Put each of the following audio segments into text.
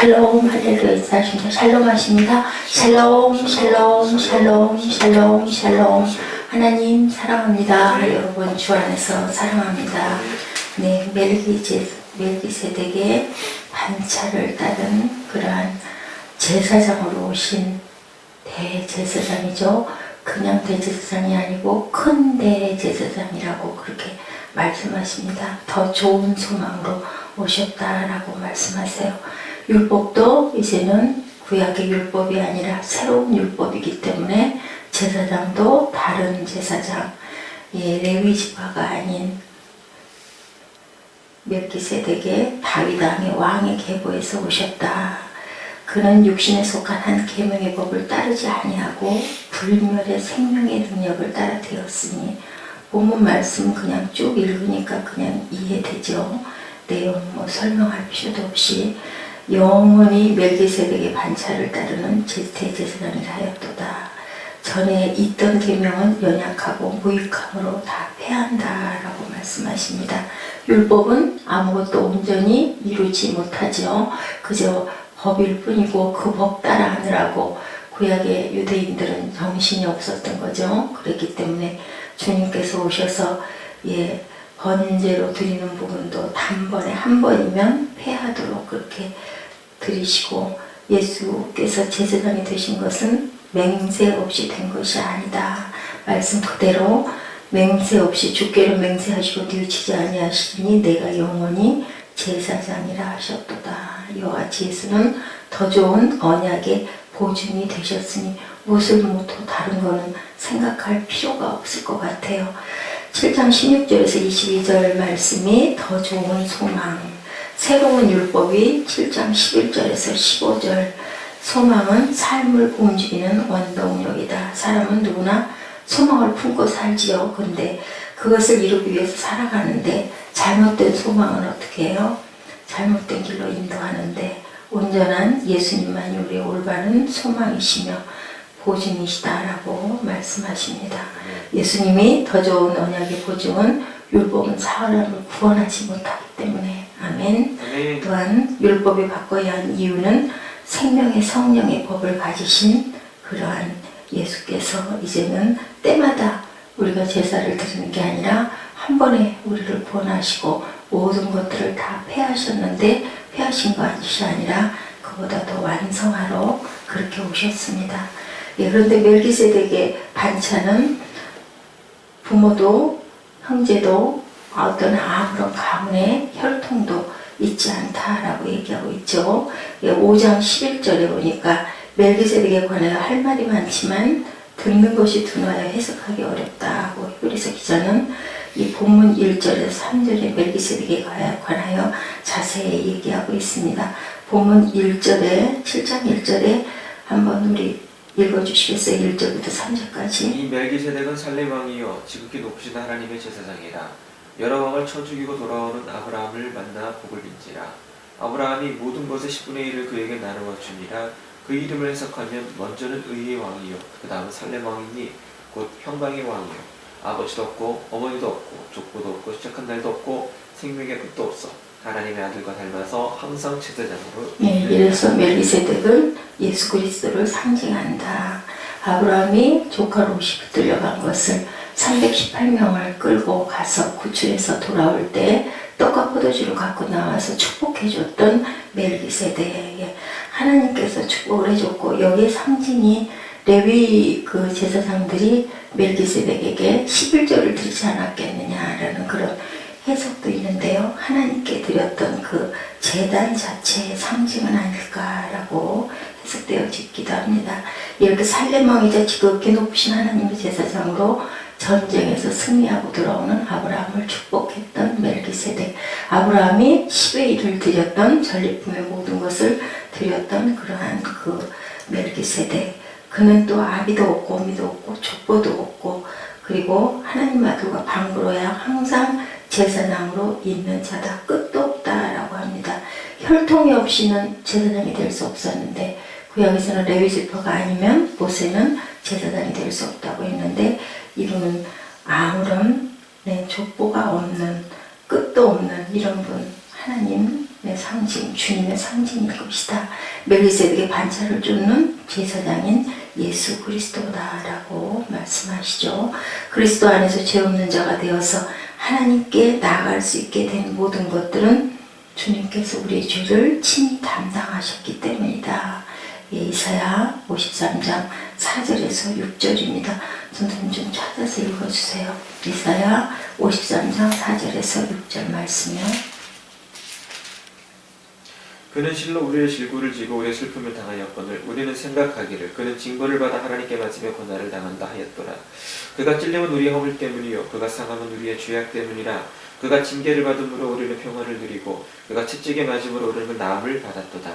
샬롬 할렐루야 인사하십니다. 샬롬 하십니다. 샬롬 샬롬 샬롬 샬롬 샬롬. 하나님 사랑합니다. 여러분 주 안에서 사랑합니다. 네, 멜기세덱의 반차를 따른 그러한 제사장으로 오신 대제사장이죠. 그냥 대제사장이 아니고 큰 대제사장이라고 그렇게 말씀하십니다. 더 좋은 소망으로 오셨다라고 말씀하세요. 율법도 이제는 구약의 율법이 아니라 새로운 율법이기 때문에 제사장도 다른 제사장, 레위 지파가 아닌 멜기세덱의 다윗 왕의 왕의 계보에서 오셨다. 그는 육신에 속한 한 계명의 법을 따르지 아니하고 불멸의 생명의 능력을 따라 되었으니, 본문 말씀 그냥 쭉 읽으니까 그냥 이해되죠. 내용 설명할 필요도 없이 영원히 멜기세덱의 반차를 따르는 대제사장이라 하였도다. 전에 있던 계명은 연약하고 무익함으로 다 패한다라고 말씀하십니다. 율법은 아무것도 온전히 이루지 못하죠. 그저 법일 뿐이고 그 법 따라 하느라고 구약의 유대인들은 정신이 없었던 거죠. 그렇기 때문에 주님께서 오셔서 번제로 드리는 부분도 단번에 한 번이면 패하도록 그렇게 드리시고, 예수께서 제사장이 되신 것은 맹세 없이 된 것이 아니다. 말씀 그대로 맹세 없이 주께로 맹세하시고 뉘우치지 아니하시니 내가 영원히 제사장이라 하셨도다. 이와 같이 예수는 더 좋은 언약의 보증이 되셨으니 무엇을 또 다른 거는 생각할 필요가 없을 것 같아요. 7장 16절에서 22절 말씀이 더 좋은 소망, 새로운 율법이 7장 11절에서 15절, 소망은 삶을 움직이는 원동력이다. 사람은 누구나 소망을 품고 살지요. 근데 그것을 이루기 위해서 살아가는데 잘못된 소망은 어떻게 해요? 잘못된 길로 인도하는데, 온전한 예수님만이 우리의 올바른 소망이시며 보증이시다라고 말씀하십니다. 예수님이 더 좋은 언약의 보증은 율법은 사람을 구원하지 못하기 때문에. 아멘. 또한 율법이 바꿔야 한 이유는 생명의 성령의 법을 가지신 그러한 예수께서 이제는 때마다 우리가 제사를 드리는 게 아니라 한 번에 우리를 구원하시고 모든 것들을 다 패하셨는데, 패하신 것이 아니라 그보다 더 완성하러 그렇게 오셨습니다. 그런데 멜기세덱의 반차는 부모도 형제도 어떤 아무런 가문의 혈통도 있지 않다라고 얘기하고 있죠. 5장 11절에 보니까 멜기세덱에 관하여 할 말이 많지만 듣는 것이 둔하여 해석하기 어렵다고 히브리서 기자는 이 본문 1절에서 3절에 멜기세덱에 관하여 자세히 얘기하고 있습니다. 본문 1절에 7장 1절에 한번 우리 읽어주시겠어요? 1절부터 3절까지. 이 멜기세덱은 살렘 왕이요 지극히 높으신 하나님의 제사장이라. 여러 왕을 쳐 죽이고 돌아오는 아브라함을 만나 복을 빈지라. 아브라함이 모든 것의 10분의 1을 그에게 나누어 주니라. 그 이름을 해석하면 먼저는 의의 왕이요 그 다음은 살렘 왕이니 곧 평강의 왕이요 아버지도 없고 어머니도 없고 족보도 없고 시작한 날도 없고 생명의 끝도 없어 하나님의 아들과 닮아서 항상 제사장으로. 이래서 멜기세덱은 예수 그리스도를 상징한다. 아브라함이 조카로 붙들려간 것을 318명을 끌고 가서 구출해서 돌아올 때 떡과 포도주를 갖고 나와서 축복해줬던 멜기세덱에게 하나님께서 축복을 해줬고, 여기에 상징이 레위 그 제사장들이 멜기세덱에게 11조를 드리지 않았겠느냐라는 그런 해석도 있는데요. 하나님께 드렸던 그 제단 자체의 상징은 아닐까라고 해석되어지기도 합니다. 이렇게 살렘 왕이자 지극히 높으신 하나님의 제사장으로 전쟁에서 승리하고 돌아오는 아브라함을 축복했던 멜기세덱, 아브라함이 10의 1을 드렸던 전리품의 모든 것을 드렸던 그러한 그 멜기세덱, 그는 또 아비도 없고 어미도 없고 족보도 없고, 그리고 하나님 아들과 방부로야 항상 제사장으로 있는 자다. 끝도 없다라고 합니다. 혈통이 없이는 제사장이 될 수 없었는데, 구약에서는 레위 지파가 아니면 모세는 제사장이 될 수 없다고 했는데, 이분은 아무런 족보가 없는 끝도 없는 이런 분, 하나님 상징, 주님의 상징일 것이다. 멜기세덱의 반차를 쫓는 제사장인 예수 그리스도다라고 말씀하시죠. 그리스도 안에서 죄 없는 자가 되어서 하나님께 나아갈 수 있게 된 모든 것들은 주님께서 우리의 죄를 친히 담당하셨기 때문이다. 예, 이사야 53장 4절에서 6절입니다. 선생님 좀 찾아서 읽어주세요. 이사야 53장 4절에서 6절 말씀이요. 그는 실로 우리의 질고를 지고 우리의 슬픔을 당하였거늘 우리는 생각하기를 그는 징벌을 받아 하나님께 맞으며 고난을 당한다 하였더라. 그가 찔림은 우리의 허물 때문이요 그가 상함은 우리의 죄악 때문이라. 그가 징계를 받음으로 우리는 평안을 누리고 그가 채찍에 맞음으로 우리는 나음을 받았도다.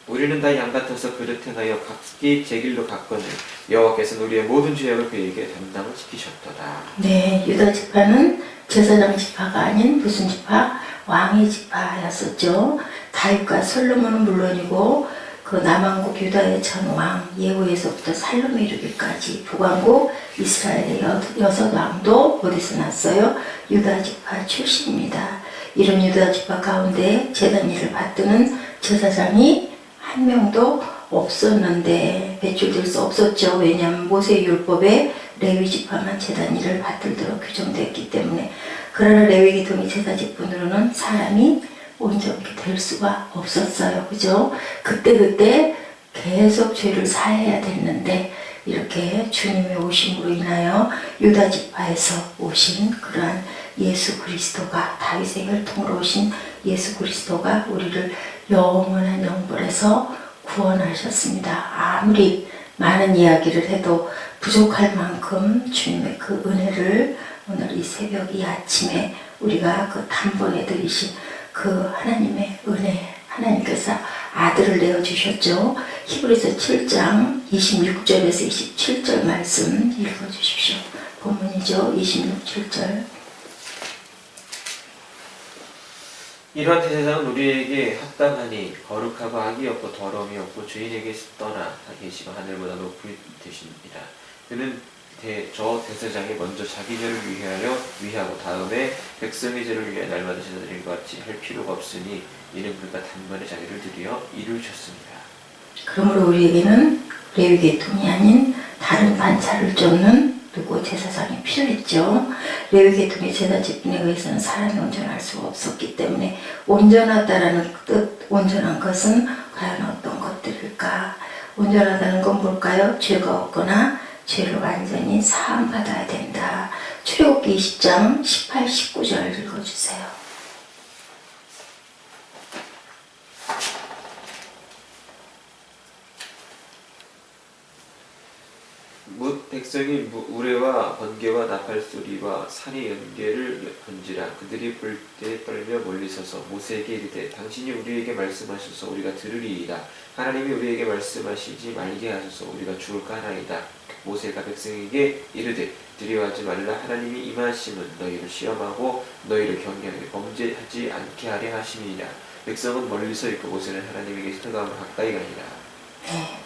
우리는 다 양 같아서 그릇 행하여 각기 제 길로 갔거늘 여호와께서는 우리의 모든 죄악을 그에게 담당을 시키셨도다. 네, 유다 지파는 제사장 지파가 아닌 무슨 지파? 왕의 지파였었죠. 다윗과 솔로몬은 물론이고 그 남왕국 유다의 전 왕 예후에서부터 살롬에 이르기까지 북왕국 이스라엘의 여섯 왕도 어디서 났어요? 유다 지파 출신입니다. 이런 유다 지파 가운데 제단 일을 받드는 제사장이 한 명도 없었는데 배출될 수 없었죠. 왜냐하면 모세율법에 레위 지파만 제단 일을 받들도록 규정되었기 때문에. 그러나 레위 계통의 제사 직분으로는 사람이 온전히 될 수가 없었어요. 그죠? 그때 계속 죄를 사해야 됐는데 이렇게 주님의 오심으로 인하여 유다 지파에서 오신 그러한 예수 그리스도가 다윗의 혈통으로 오신 예수 그리스도가 우리를 영원한 영벌에서 구원하셨습니다. 아무리 많은 이야기를 해도 부족할 만큼 주님의 그 은혜를 오늘 이 새벽 이 아침에 우리가 그 단번에 들이신 그 하나님의 은혜, 하나님께서 아들을 내어주셨죠. 히브리서 7장 26절에서 27절 말씀 읽어주십시오. 본문이죠. 26, 7절. 이러한 대제사장은 우리에게 합당하니 거룩하고 악이 없고 더러움이 없고 죄인에게 떠나 계시고 하늘보다 높이 되십니다. 그는 저 대제사장이 먼저 자기 죄를 위하고 다음에 백성의 죄를 위해 날마다 제사드린 것 같이 할 필요가 없으니 이는 그가 단번에 자기를 드려 이루셨습니다. 그러므로 우리에게는 레위 계통이 아닌 다른 반차를 쫓는 누구 제사장이 필요했죠. 레위 계통의 제사 직분에 의해서는 사람이 온전할 수가 없었기 때문에 온전하다라는 뜻, 온전한 것은 과연 어떤 것들일까? 온전하다는 건 뭘까요? 죄가 없거나 죄를 완전히 사함받아야 된다. 출애굽기 20장 18, 19절 읽어주세요. 백성이 우레와 번개와 나팔 소리와 산의 연계를 건지라. 그들이 볼 때 떨며 멀리 서서 모세에게 이르되 당신이 우리에게 말씀하셔서 우리가 들으리이다. 하나님이 우리에게 말씀하시지 말게 하소서 우리가 죽을까 하나이다. 모세가 백성에게 이르되 두려워하지 말라. 하나님이 임하심은 너희를 시험하고 너희를 경계하게 범죄하지 않게 하려 하심이니라. 백성은 멀리 서 있고 모세는 하나님에게 뜨거움을 가까이 가니라. 네,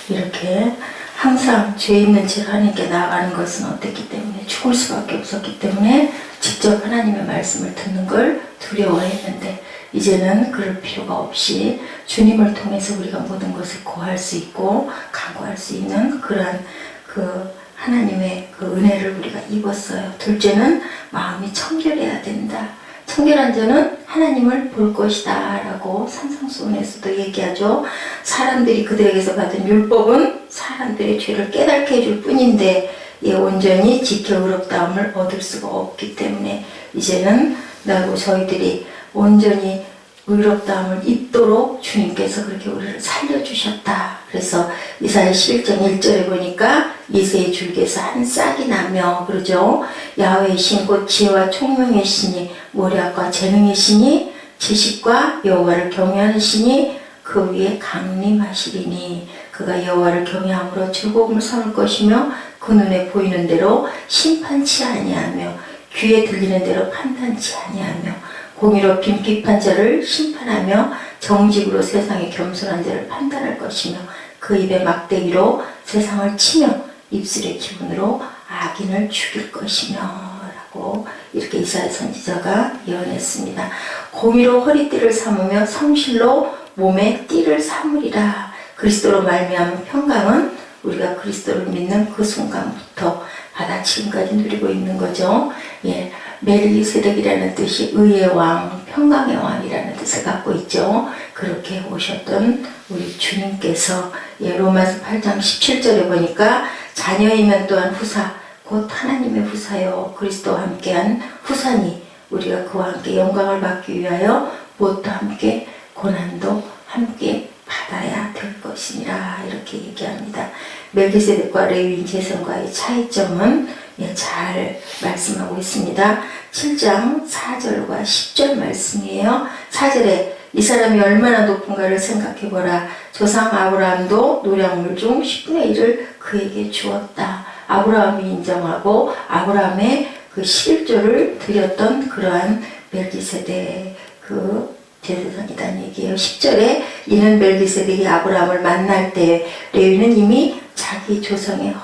이렇게 항상 죄 있는 채로 하나님께 나아가는 것은 어땠기 때문에 죽을 수밖에 없었기 때문에 직접 하나님의 말씀을 듣는 걸 두려워했는데 이제는 그럴 필요가 없이 주님을 통해서 우리가 모든 것을 구할 수 있고 간구할 수 있는 그러한 그 하나님의 그 은혜를 우리가 입었어요. 둘째는 마음이 청결해야 된다. 청결한 자는 하나님을 볼 것이다 라고 산상수훈에서도 얘기하죠. 사람들이 그들에게서 받은 율법은 사람들의 죄를 깨닫게 해줄 뿐인데 온전히 지켜 의롭다함을 얻을 수가 없기 때문에 이제는 나고 저희들이 온전히 의롭다함을 입도록 주님께서 그렇게 우리를 살려주셨다. 그래서 이사야 11장 1절에 보니까 이새의 줄기에서 한 싹이 나며 그러죠. 야훼의 신 곧 지혜와 총명의 신이 모략과 재능의 신이 지식과 여호와를 경외하는 신이 그 위에 강림하시리니 그가 여호와를 경외함으로 즐거움을 삼을 것이며 그 눈에 보이는 대로 심판치 아니하며 귀에 들리는 대로 판단치 아니하며 공의로 빈핍한 자를 심판하며 정직으로 세상의 겸손한 자를 판단할 것이며 그 입의 막대기로 세상을 치며 입술의 기분으로 악인을 죽일 것이며 라고 이렇게 이사야 선지자가 예언했습니다. 공의로 허리띠를 삼으며 성실로 몸에 띠를 삼으리라. 그리스도로 말미암은 평강은 우리가 그리스도를 믿는 그 순간부터 받아 지금까지 누리고 있는 거죠. 예, 멜기세덱이라는 뜻이 의의 왕, 평강의 왕이라는 뜻을 갖고 있죠. 그렇게 오셨던 우리 주님께서 로마서 8장 17절에 보니까 자녀이면 또한 후사, 곧 하나님의 후사요 그리스도와 함께한 후사니 우리가 그와 함께 영광을 받기 위하여 무엇도 함께 고난도 함께 받아야 될 것이니라 이렇게 얘기합니다. 멜기세덱과 레위인 제사장과의 차이점은 잘 말씀하고 있습니다. 7장 4절과 10절 말씀이에요. 4절에 이 사람이 얼마나 높은가를 생각해보라. 조상 아브라함도 노량물 중 10분의 1을 그에게 주었다. 아브라함이 인정하고 아브라함의 그 11조를 드렸던 그러한 멜기세덱 그 제사장이라는 얘기예요. 10절에 이는 멜기세덱이 아브라함을 만날 때 레위는 이미 자기 조상의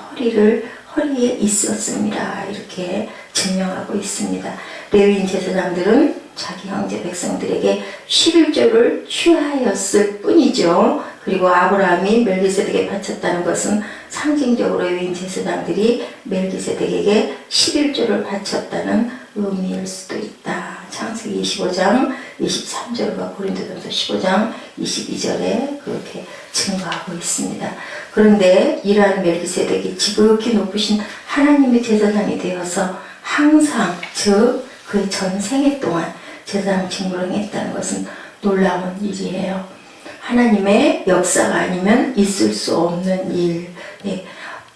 허리에 있었습니다. 이렇게 증명하고 있습니다. 레위인 제사장들은 자기 형제 백성들에게 11조를 취하였을 뿐이죠. 그리고 아브라함이 멜기세덱에 바쳤다는 것은 상징적으로 레위인 제사장들이 멜기세덱에게 11조를 바쳤다는 의미일 수도 있다. 창세기 25장 23절과 고린도전서 15장 22절에 그렇게 증거하고 있습니다. 그런데 이러한 멜기세덱이 지극히 높으신 하나님의 제사장이 되어서 항상 즉 그의 전생애 동안 제사장 직무를 했다는 것은 놀라운 일이에요. 하나님의 역사가 아니면 있을 수 없는 일.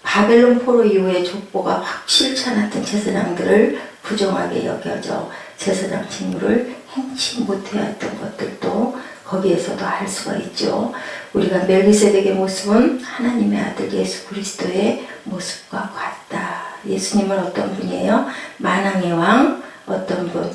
바벨론 포로 이후에 족보가 확 실천했던 제사장들을 부정하게 여겨져 제사장 직무를 행치 못해왔던 것들도 거기에서도 알 수가 있죠. 우리가 멜기세덱의 모습은 하나님의 아들 예수 그리스도의 모습과 같다. 예수님은 어떤 분이에요? 만왕의 왕, 어떤 분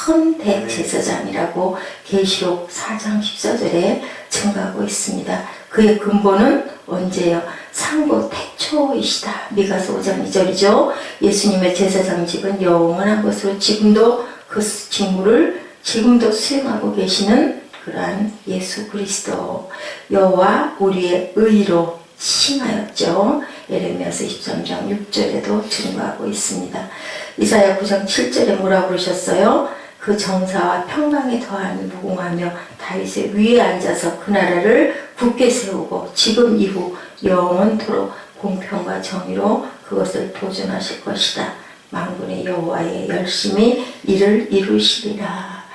큰 대제사장이라고 계시록 4장 14절에 증거하고 있습니다. 그의 근본은 언제요? 상고 태초이시다. 미가서 5장 2절이죠. 예수님의 제사장직은 영원한 것으로 지금도 그 직무를 지금도 수행하고 계시는 그러한 예수 그리스도 여호와 우리의 의로 칭하였죠. 에레미야서 23장 6절에도 증거하고 있습니다. 이사야 9장 7절에 뭐라고 그러셨어요? 그 정사와 평강에 더함을 무궁하며 다윗의 위에 앉아서 그 나라를 굳게 세우고 지금 이후 영원토록 공평과 정의로 그것을 도전하실 것이다. 만군의 여호와의 열심히 이를 이루시리라.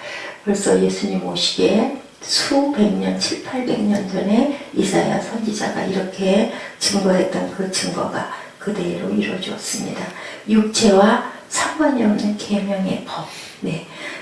벌써 예수님 오시기에 수백 년, 700~800년 전에 이사야 선지자가 이렇게 증거했던 그 증거가 그대로 이루어졌습니다. 육체와 상관이 없는 계명의 법,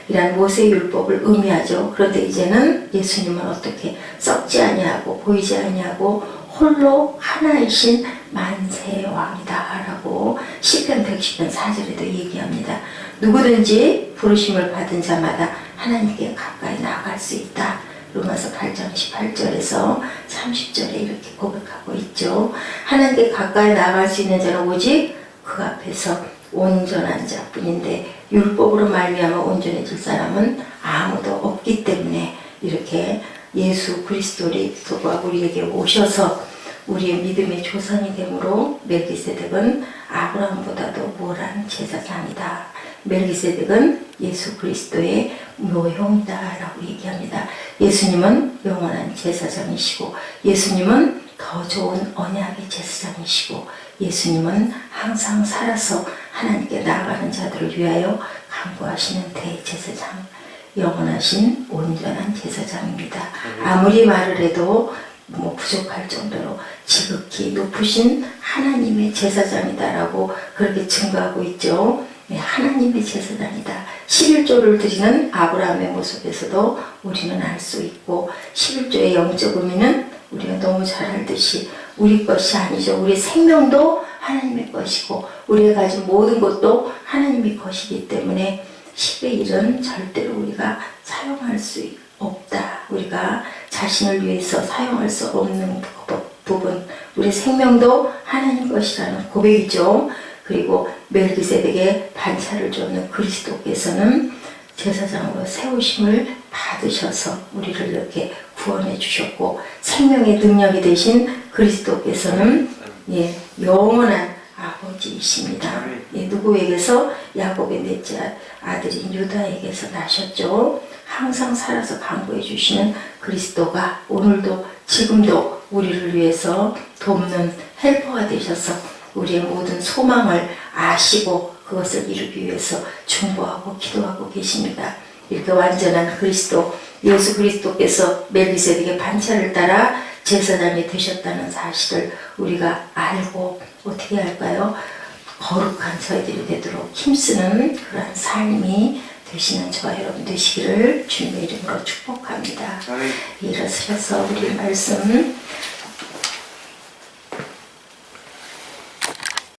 이란 모세의 율법을 의미하죠. 그런데 이제는 예수님은 어떻게 썩지 아니하고 보이지 아니하고 홀로 하나이신 만세의 왕이다 라고 시편 110편 4절에도 얘기합니다. 누구든지 부르심을 받은 자마다 하나님께 가까이 나아갈 수 있다. 로마서 8장 18절에서 30절에 이렇게 고백하고 있죠. 하나님께 가까이 나아갈 수 있는 자는 오직 그 앞에서 온전한 자뿐인데 율법으로 말미암아 온전해질 사람은 아무도 없기 때문에 이렇게 예수 그리스도가 우리에게 오셔서 우리의 믿음의 조상이 되므로 멜기세덱은 아브라함보다도 모란 제사장이다. 멜기세덱은 예수 그리스도의 모형이다 라고 얘기합니다. 예수님은 영원한 제사장이시고 예수님은 더 좋은 언약의 제사장이시고 예수님은 항상 살아서 하나님께 나아가는 자들을 위하여 간구하시는 대제사장, 영원하신 온전한 제사장입니다. 아무리 말을 해도 부족할 정도로 지극히 높으신 하나님의 제사장이다라고 그렇게 증거하고 있죠. 하나님의 제사장이다. 11조를 드리는 아브라함의 모습에서도 우리는 알 수 있고 11조의 영적 의미는 우리가 너무 잘 알듯이 우리 것이 아니죠. 우리 생명도 하나님의 것이고 우리가 가진 모든 것도 하나님의 것이기 때문에 10의 1은 절대로 우리가 사용할 수 없다. 우리가 자신을 위해서 사용할 수 없는 부분, 우리 생명도 하나님 것이라는 고백이죠. 그리고 멜기세덱에게 반차를 줬는 그리스도께서는 제사장으로 세우심을 받으셔서 우리를 이렇게 구원해 주셨고 생명의 능력이 되신 그리스도께서는 예, 영원한 아버지이십니다. 예, 누구에게서? 야곱의 넷째 아들인 유다에게서 나셨죠. 항상 살아서 강구해 주시는 그리스도가 오늘도 지금도 우리를 위해서 돕는 헬퍼가 되셔서 우리의 모든 소망을 아시고 그것을 이루기 위해서 중보하고 기도하고 계십니다. 이렇게 완전한 그리스도, 예수 그리스도께서 멜기세덱의 반차를 따라 제사장이 되셨다는 사실을 우리가 알고 어떻게 할까요? 거룩한 저희들이 되도록 힘쓰는 그러한 삶이 되시는 저와 여러분 되시기를 주님의 이름으로 축복합니다. 일어서서 우리 말씀